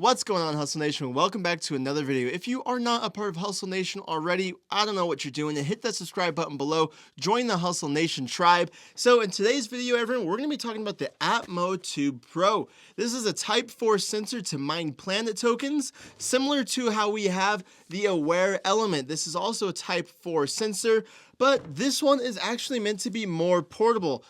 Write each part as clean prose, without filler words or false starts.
What's going on, Hustle Nation? Welcome back to another video. If you are not a part of Hustle Nation already, I don't know what you're doing. Hit that subscribe button below. Join the Hustle Nation tribe. So in today's video, everyone, we're going to be talking about the Atmotube Pro. This is a Type 4 sensor to mine planet tokens, similar to how we have the Aware Element. This is also a Type 4 sensor, but this one is actually meant to be more portable.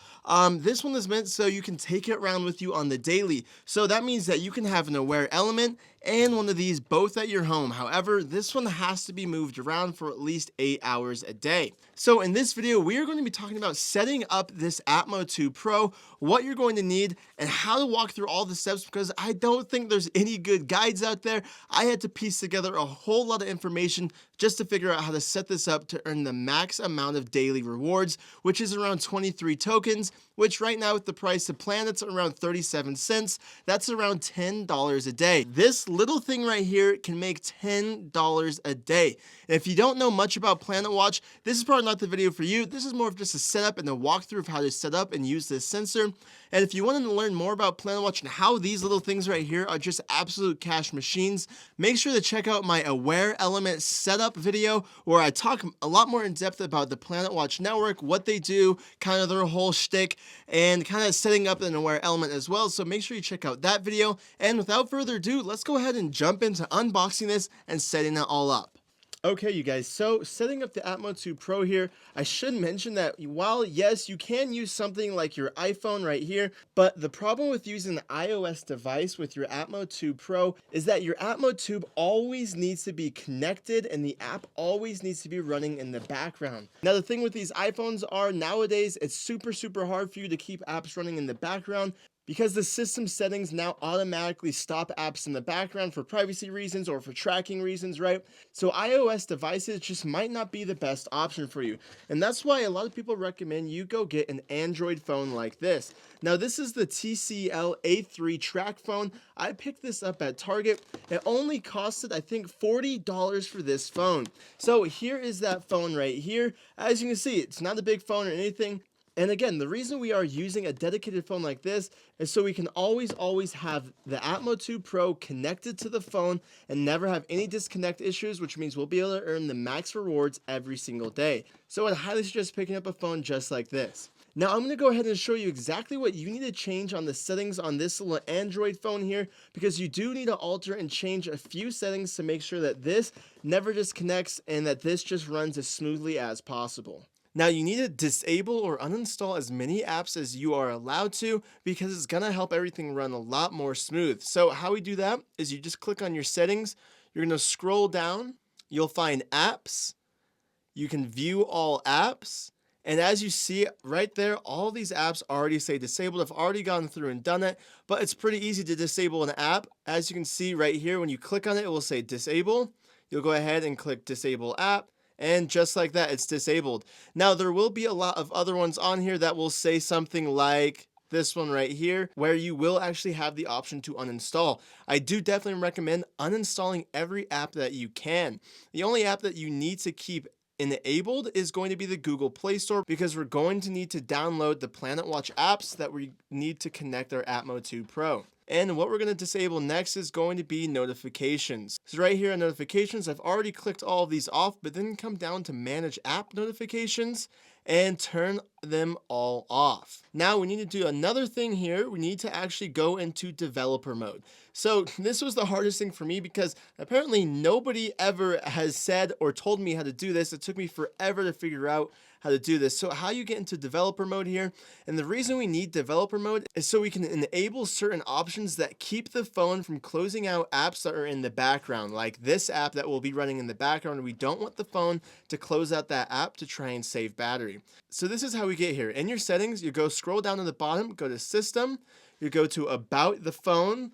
This one is meant so you can take it around with you on the daily. So that means that you can have an Aware Element and one of these both at your home. However, this one has to be moved around for at least 8 hours a day. So in this video, we are going to be talking about setting up this Atmotube Pro, what you're going to need, and how to walk through all the steps, because I don't think there's any good guides out there. I had to piece together a whole lot of information just to figure out how to set this up to earn the max amount of daily rewards, which is around 23 tokens, which right now with the price of planets around 37 cents, that's around $10 a day. This little thing right here can make $10 a day. And if you don't know much about Planetwatch, this is probably not the video for you. This is more of just a setup and a walkthrough of how to set up and use this sensor. And if you want to learn more about Planetwatch and how these little things right here are just absolute cash machines, make sure to check out my Aware Element setup video, where I talk a lot more in depth about the Planetwatch network, what they do, kind of their whole shtick, and kind of setting up an Aware Element as well. So make sure you check out that video. And without further ado, let's go ahead and jump into unboxing this and setting it all up. Okay, you guys, so setting up the Atmotube Pro here, I should mention that while, yes, you can use something like your iPhone right here, but the problem with using an iOS device with your Atmotube Pro is that your Atmotube always needs to be connected and the app always needs to be running in the background. Now, the thing with these iPhones are nowadays, it's super hard for you to keep apps running in the background, because the system settings now automatically stop apps in the background for privacy reasons or for tracking reasons, right? So iOS devices just might not be the best option for you. And that's why a lot of people recommend you go get an Android phone like this. Now, this is the TCL A3 track phone. I picked this up at Target. It only costed, I think, $40 for this phone. So here is that phone right here. As you can see, it's not a big phone or anything. And again, the reason we are using a dedicated phone like this is so we can always have the Atmotube Pro connected to the phone and never have any disconnect issues, which means we'll be able to earn the max rewards every single day. So I'd highly suggest picking up a phone just like this. Now I'm going to go ahead and show you exactly what you need to change on the settings on this little Android phone here, because you do need to alter and change a few settings to make sure that this never disconnects and that this just runs as smoothly as possible. Now, you need to disable or uninstall as many apps as you are allowed to, because it's going to help everything run a lot more smooth. So how we do that is you just click on your settings, you're going to scroll down, you'll find apps, you can view all apps, and as you see right there, all these apps already say disabled. I've already gone through and done it, but it's pretty easy to disable an app. As you can see right here, when you click on it, it will say disable. You'll go ahead and click disable app. And just like that, it's disabled. Now, there will be a lot of other ones on here that will say something like this one right here, where you will actually have the option to uninstall. I do definitely recommend uninstalling every app that you can. The only app that you need to keep enabled is going to be the Google Play Store, because we're going to need to download the Planetwatch apps that we need to connect our Atmotube Pro. And what we're going to disable next is going to be notifications. So right here on notifications, I've already clicked all of these off, but then come down to manage app notifications and turn them all off. Now we need to do another thing here. We need to actually go into developer mode. So this was the hardest thing for me, because apparently nobody ever has said or told me how to do this. It took me forever to figure out how to do this. So how you get into developer mode here, and the reason we need developer mode is so we can enable certain options that keep the phone from closing out apps that are in the background, like this app that will be running in the background. We don't want the phone to close out that app to try and save battery. So this is how we get here. In your settings, you go scroll down to the bottom, go to system, you go to about the phone,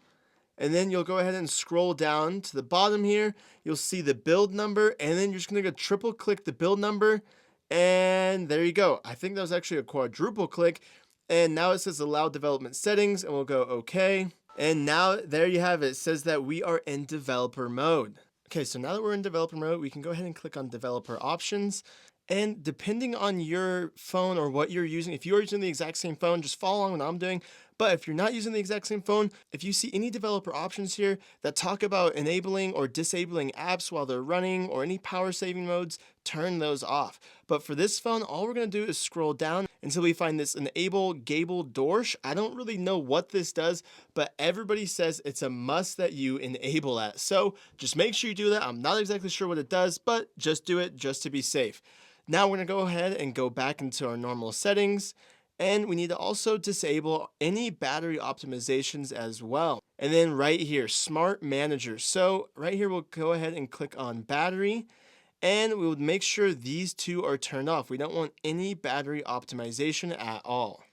and then you'll go ahead and scroll down to the bottom here. You'll see the build number, and then you're just going to go triple click the build number. And there you go. I think that was actually a quadruple click. And now it says allow development settings, and we'll go okay. And now there you have it. It says that we are in developer mode. Okay, so now that we're in developer mode, we can go ahead and click on developer options. And depending on your phone or what you're using, if you're using the exact same phone, just follow along what I'm doing. But if you're not using the exact same phone, if you see any developer options here that talk about enabling or disabling apps while they're running or any power saving modes, turn those off. But for this phone, all we're going to do is scroll down until we find this enable Gable Dorsch. I don't really know what this does, but everybody says it's a must that you enable that. So just make sure you do that. I'm not exactly sure what it does, but just do it just to be safe. Now we're going to go ahead and go back into our normal settings. And we need to also disable any battery optimizations as well. And then right here, Smart Manager. So right here, we'll go ahead and click on battery. And we would make sure these two are turned off. We don't want any battery optimization at all.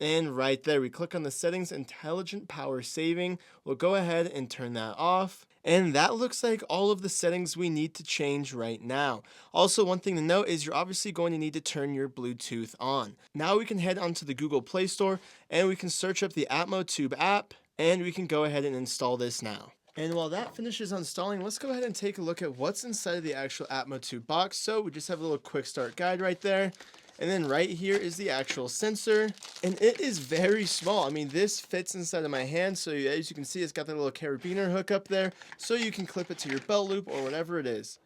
And right there, we click on the settings, intelligent power saving. We'll go ahead and turn that off. And that looks like all of the settings we need to change right now. Also, one thing to note is you're obviously going to need to turn your Bluetooth on. Now we can head onto the Google Play Store and we can search up the Atmotube app and we can go ahead and install this now. And while that finishes installing, let's go ahead and take a look at what's inside of the actual Atmotube box. So we just have a little quick start guide right there. And then right here is the actual sensor, and it is very small. I mean, this fits inside of my hand, so as you can see, it's got that little carabiner hook up there, so you can clip it to your belt loop or whatever it is.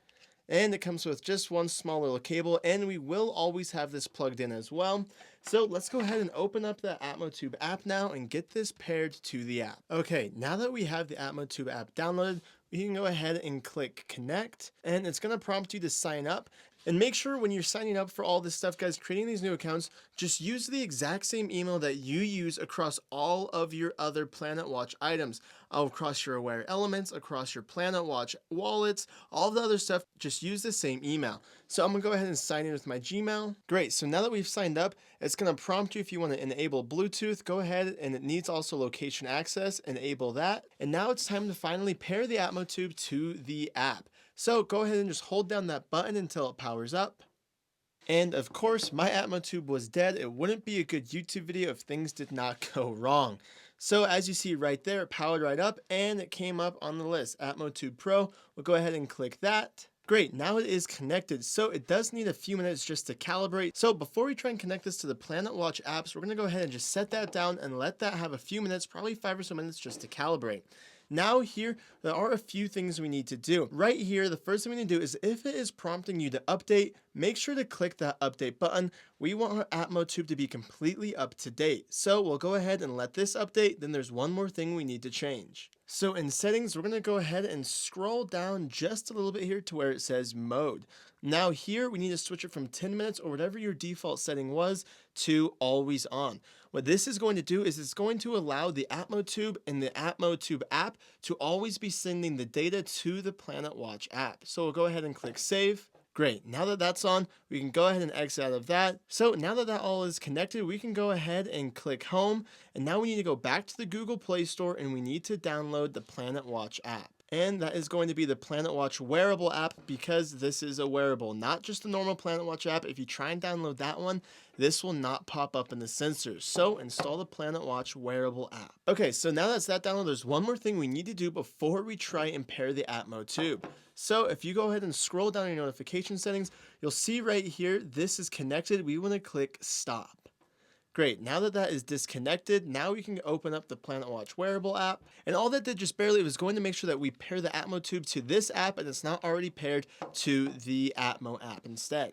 And it comes with just one small little cable, and we will always have this plugged in as well. So let's go ahead and open up the Atmotube app now and get this paired to the app. Okay, now that we have the Atmotube app downloaded, we can go ahead and click connect, and it's going to prompt you to sign up. And make sure when you're signing up for all this stuff, guys, creating these new accounts, just use the exact same email that you use across all of your other Planetwatch items. Across your Aware elements, across your Planetwatch wallets, all the other stuff, just use the same email. So I'm going to go ahead and sign in with my Gmail. Great, so now that we've signed up, it's going to prompt you if you want to enable Bluetooth. Go ahead, and it needs also location access, enable that. And now it's time to finally pair the Atmotube to the app. So go ahead and just hold down that button until it powers up. And of course, my Atmotube was dead. It wouldn't be a good YouTube video if things did not go wrong. So as you see right there, it powered right up and it came up on the list. Atmotube Pro, we'll go ahead and click that. Great, now it is connected, so it does need a few minutes just to calibrate. So before we try and connect this to the Planetwatch apps, we're going to go ahead and just set that down and let that have a few minutes, probably 5 or so minutes just to calibrate. Now here, there are a few things we need to do. Right here, the first thing we need to do is if it is prompting you to update, make sure to click that update button. We want our Atmotube to be completely up to date. So we'll go ahead and let this update. Then there's one more thing we need to change. So in settings, we're going to go ahead and scroll down just a little bit here to where it says mode. Now here, we need to switch it from 10 minutes or whatever your default setting was to always on. What this is going to do is it's going to allow the Atmotube and the Atmotube app to always be sending the data to the Planetwatch app. So we'll go ahead and click save. Great, now that that's on, we can go ahead and exit out of that. So now that that all is connected, we can go ahead and click home. And now we need to go back to the Google Play Store and we need to download the Planetwatch app. And that is going to be the Planetwatch wearable app because this is a wearable, not just the normal Planetwatch app. If you try and download that one, this will not pop up in the sensors. So install the Planetwatch wearable app. Okay, so now that's that download, there's one more thing we need to do before we try and pair the Atmotube. So if you go ahead and scroll down your notification settings, you'll see right here, this is connected. We want to click stop. Great, now that that is disconnected, now we can open up the Planetwatch wearable app. And all that did just barely was going to make sure that we pair the Atmotube to this app and it's not already paired to the Atmo app instead.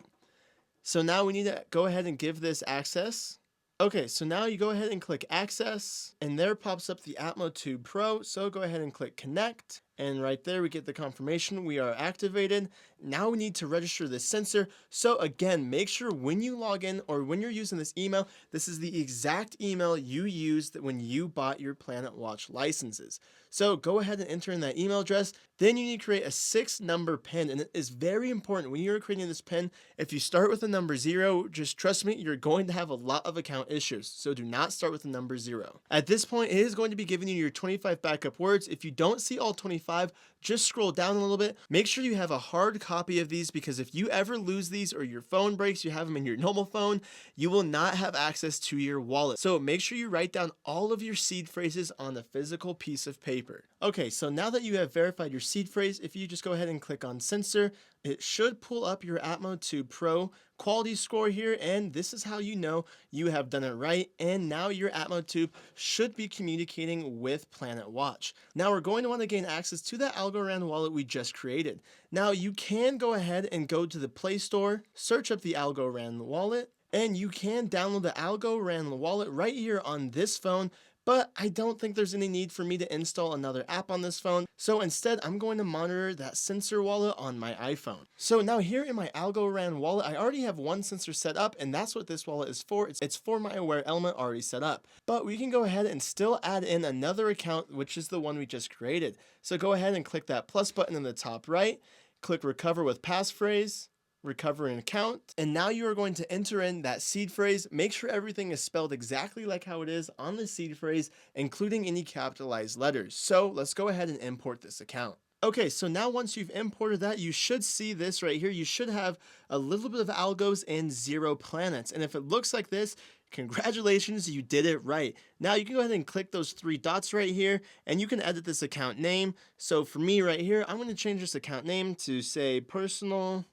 So now we need to go ahead and give this access. Okay, so now you go ahead and click access and there pops up the Atmotube Pro. So go ahead and click connect. And right there, we get the confirmation we are activated. Now we need to register this sensor. So again, make sure when you log in or when you're using this email, this is the exact email you used when you bought your Planetwatch licenses. So go ahead and enter in that email address. Then you need to create a 6-number PIN. And it is very important when you're creating this PIN, if you start with the number 0, just trust me, you're going to have a lot of account issues. So do not start with the number 0. At this point, it is going to be giving you your 25 backup words. If you don't see all 25, just scroll down a little bit. Make sure you have a hard copy of these because if you ever lose these or your phone breaks, you have them in your normal phone, you will not have access to your wallet. So make sure you write down all of your seed phrases on a physical piece of paper. Okay, so now that you have verified your seed phrase, if you just go ahead and click on sensor, it should pull up your Atmotube Pro quality score here, and this is how you know you have done it right, and now your Atmotube should be communicating with Planetwatch. Now we're going to want to gain access to that Algorand wallet we just created. Now you can go ahead and go to the Play Store, search up the Algorand wallet, and you can download the Algorand wallet right here on this phone. But I don't think there's any need for me to install another app on this phone. So instead, I'm going to monitor that sensor wallet on my iPhone. So now here in my Algorand wallet, I already have one sensor set up, and that's what this wallet is for. It's for my Aware element already set up. But we can go ahead and still add in another account, which is the one we just created. So go ahead and click that plus button in the top right, click recover with passphrase, recover an account, and now you are going to enter in that seed phrase. Make sure everything is spelled exactly like how it is on the seed phrase, including any capitalized letters. So let's go ahead and import this account. Okay, so now once you've imported that, you should see this right here. You should have a little bit of algos and 0 planets. And if it looks like this, congratulations, you did it right. Now you can go ahead and click those 3 dots right here, and you can edit this account name. So for me right here, I'm going to change this account name to say personal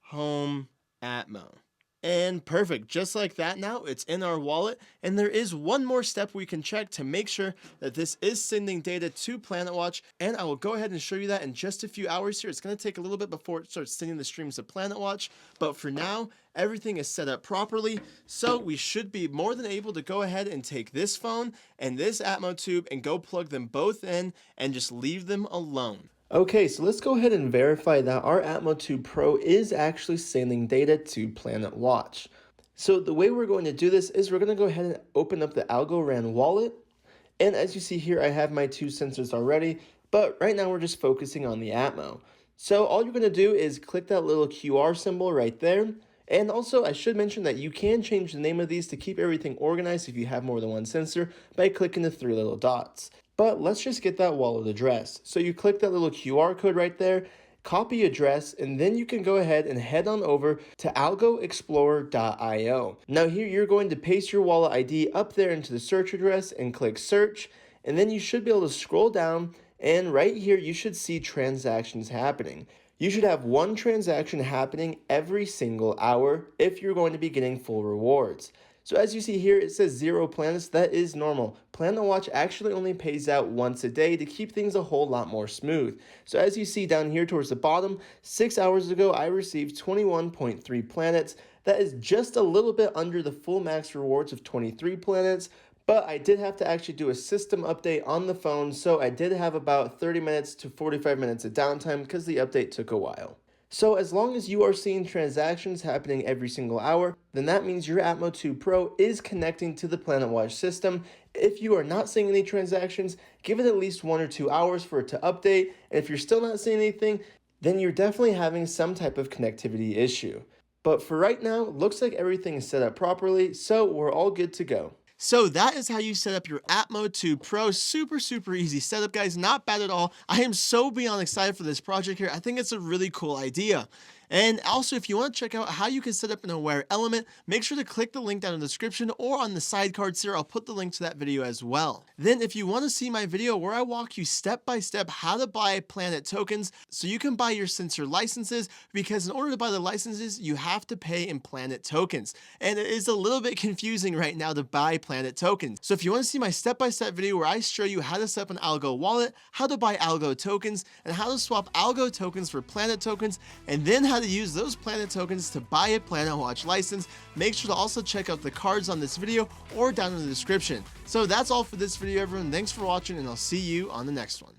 home Atmo. And perfect, just like that. Now it's in our wallet, and there is one more step we can check to make sure that this is sending data to Planetwatch, and I will go ahead and show you that in just a few hours here. It's going to take a little bit before it starts sending the streams to Planetwatch, but for now everything is set up properly, so we should be more than able to go ahead and take this phone and this Atmotube and go plug them both in and just leave them alone. Okay, so let's go ahead and verify that our Atmotube Pro is actually sending data to Planetwatch. So the way we're going to do this is we're going to go ahead and open up the Algorand wallet. And as you see here, I have my 2 sensors already, but right now we're just focusing on the Atmo. So all you're going to do is click that little QR symbol right there. And also, I should mention that you can change the name of these to keep everything organized if you have more than one sensor by clicking the 3 little dots. But let's just get that wallet address. So you click that little QR code right there, copy address, and then you can go ahead and head on over to algoexplorer.io. Now here you're going to paste your wallet ID up there into the search address and click search, and then you should be able to scroll down, and right here you should see transactions happening. You should have 1 transaction happening every single hour if you're going to be getting full rewards. So as you see here, it says 0 planets. That is normal. Planetwatch actually only pays out once a day to keep things a whole lot more smooth. So as you see down here towards the bottom, 6 hours ago, I received 21.3 planets. That is just a little bit under the full max rewards of 23 planets. But I did have to actually do a system update on the phone, so I did have about 30 minutes to 45 minutes of downtime because the update took a while. So as long as you are seeing transactions happening every single hour, then that means your Atmotube Pro is connecting to the Planetwatch system. If you are not seeing any transactions, give it at least 1 or 2 hours for it to update. And if you're still not seeing anything, then you're definitely having some type of connectivity issue. But for right now, looks like everything is set up properly, so we're all good to go. So that is how you set up your Atmotube Pro. Super easy setup, guys. Not bad at all. I am so beyond excited for this project here. I think it's a really cool idea. And also, if you want to check out how you can set up an Aware element, make sure to click the link down in the description or on the side cards here. I'll put the link to that video as well. Then if you want to see my video where I walk you step by step how to buy Planet tokens so you can buy your sensor licenses, because in order to buy the licenses, you have to pay in Planet tokens. And it is a little bit confusing right now to buy Planet tokens. So if you want to see my step-by-step video where I show you how to set up an Algo wallet, how to buy Algo tokens, and how to swap Algo tokens for Planet tokens, and then how to use those Planet tokens to buy a Planetwatch license, make sure to also check out the cards on this video or down in the description. So that's all for this video, everyone. Thanks for watching, and I'll see you on the next one.